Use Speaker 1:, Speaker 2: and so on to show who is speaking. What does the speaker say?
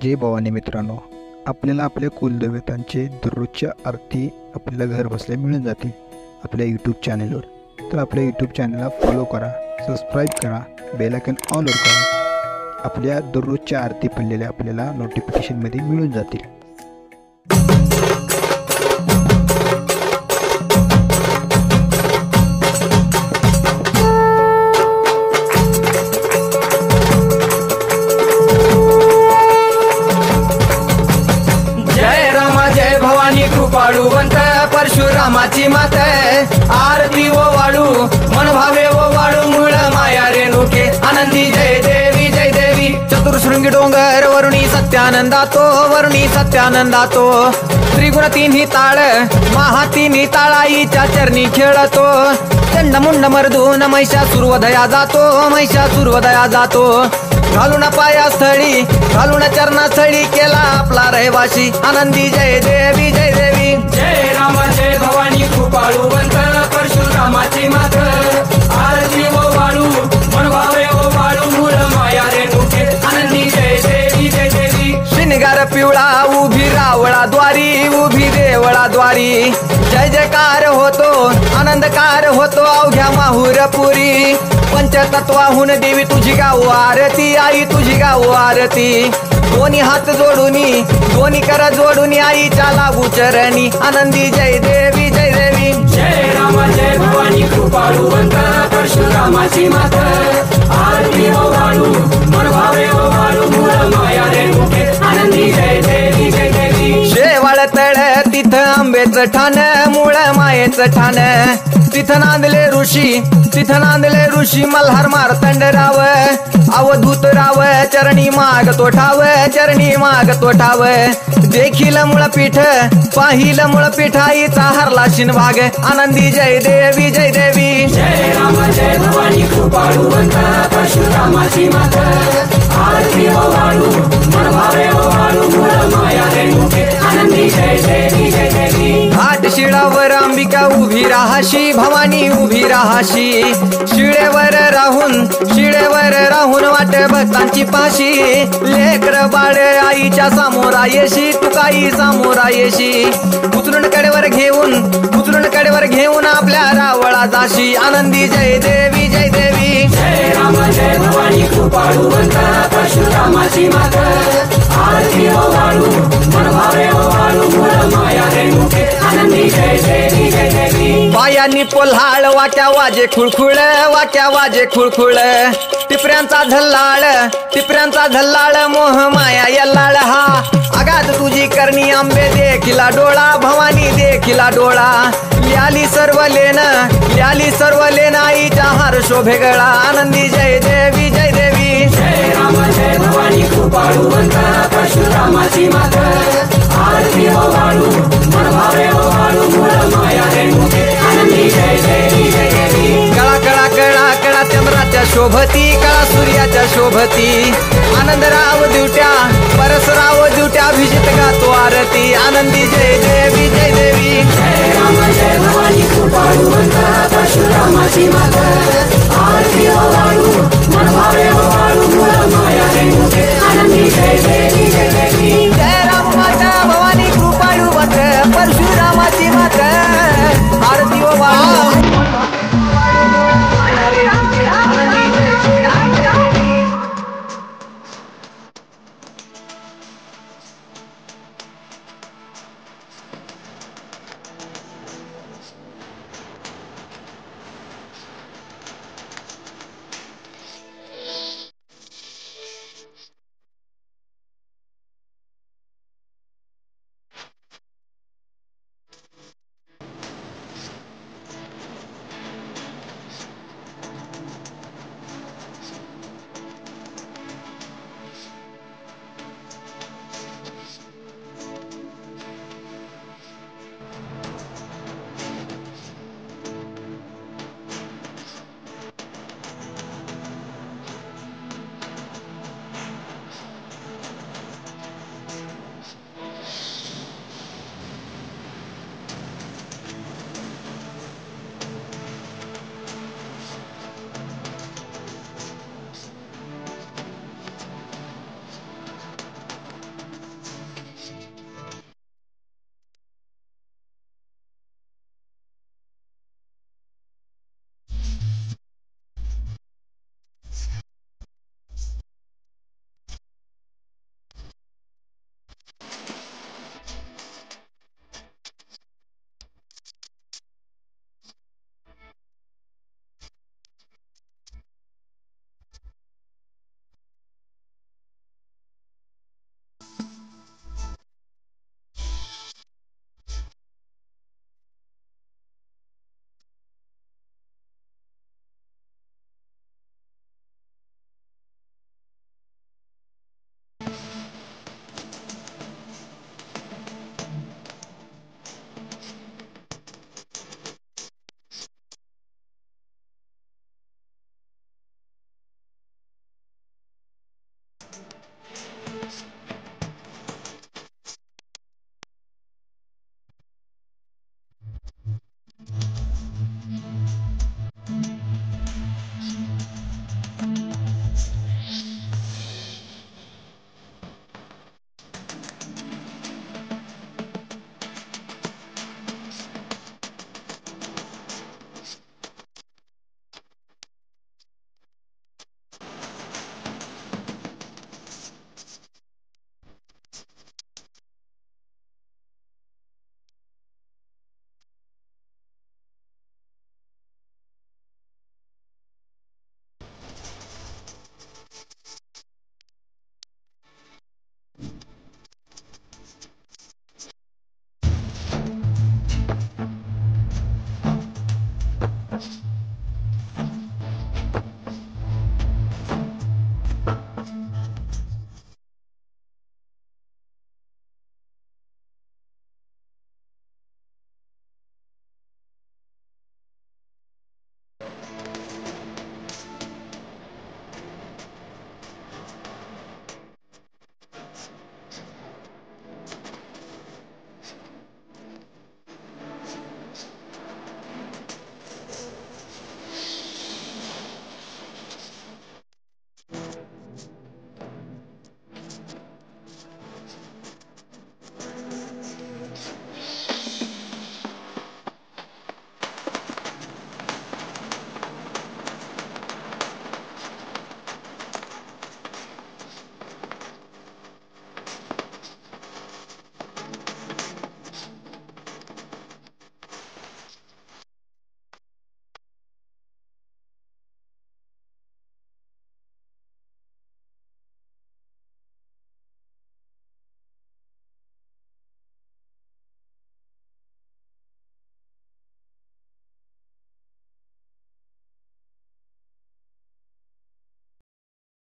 Speaker 1: जय भवानी मित्रांनो, आपल्याला आपल्या कुलदेवतांचे दररोजच्या आरती आपल्याला घर बसल्या मिळून जातील आपल्या यूट्यूब चॅनलवर. तर आपल्या यूट्यूब चॅनलला फॉलो करा, सबस्क्राईब करा, बेल आयकॉन ऑलवर करा. आपल्या दररोजच्या आरती पडलेल्या आपल्याला नोटिफिकेशनमध्ये मिळून जातील.
Speaker 2: कृपाळुवंत परशुरामाची मात आरती ओ वाळू मन भावे ओ वाळू मूळ माया रेणुके आनंदी जय देवी जय देवी. चतुर्शृंगी डोंगर वरुणी सत्यानंदातो त्रिगुण तिन्ही ताळ महा तिन्ही ताळाईच्या चरणी खेळतो. चंडमुंड मर्दून महिषासुरवधया जातो घालून पायास्थळी घालून चरणास्थळी केला आपला रहिवाशी आनंदी जय देवी जय देवी.
Speaker 3: जय राम जय भवानी कृपाळुवंत परशुरामाची मात आरती ओ वाळू मन भावे ओ वाळू मूळ माया रेणुके आनंदी जय देवी जय देवी.
Speaker 2: श्रीनिगार पिवळा उभी रावळा द्वारी जय जयकार होतो आनंदकार होतो अवघ्या माहुरपुरी. पंचतत्वाहून देवी तुझी गाऊ आरती आई तुझी गाऊ आरती. दोन्ही हात जोडूनी दोन्ही कर जोडूनी आईच्या लागू चरणी आनंदी जय देवी जय देवी.
Speaker 3: जय राम जय भवानी कृपाळुवंत परशुरामाची मात आरती ओ वाळू मन भावे ओ वाळू मूळ माया रेणुके आनंदी जय देवी जय देवी.
Speaker 2: शेवाळ तळ तिथं आंबेचं ठाण मूळ मायेचं ठाण तिथं नांदले ऋषी मल्हार मार्तंडराव अवधूत राव चरणी माग तो ठाव. देखील मुळपीठ पाहिल मुळपीठ आईचा हरला शिनभाग आनंदी जय देवी जय देवी.
Speaker 3: जय राम जय भवानी कृपाळुवंत परशुरामाची मात आरती ओ वाळू मन भावे ओ वाळू मूळ माया रेणुके आनंदी जय देवी जय देवी.
Speaker 2: घाट शिळावर अंबिका उभी राहाशी भवानी उभी राहाशी. शिळेवर राहून वाट भक्तांची पाशी. लेकर बाळ आईच्या सामोरा येशी तुकाई सामोरा येशी. उचलून कडेवर घेऊन आपल्या रावळा जाशी आनंदी जय देवी जय देवी.
Speaker 3: जय राम जय भवानी कृपाळुवंत परशुरामाची मात आरती ओ वाळू मन भावे ओ वाळू मूळ माया रेणुके आनंदी जय देवी जय देवी.
Speaker 2: पायांनी पोल्हाळ वाट्या वाजे खुळखुळ टिपऱ्यांचा झल्लाळ मोह माया यल्लाळ हा. आगात तुझी करणी आंबे देखिला डोळा भवानी देखिला डोळा. याली सर्व लेन आईच्या हार शोभे गळा आनंदी जय देवी जय देवी.
Speaker 3: जय राम जय भवानी कृपाळुवंत परशुरामाची मात आरती ओ वाळू मन भावे ओ वाळू मूळ माया रेणुके आनंदी जय देवी जय देवी.
Speaker 2: कळा चंद्राच्या शोभती कळा सूर्याच्या शोभती. आनंदराव दिवट्या परसराव दिवट्या अभिजित गातो आरती आनंदी जय देवी जय देवी.
Speaker 3: जय राम जय भवानी कृपाळुवंत परशुरामाची मात आरती ओ वाळू मन भावे ओ वाळू मूळ माया रेणुके आनंदी जय देवी.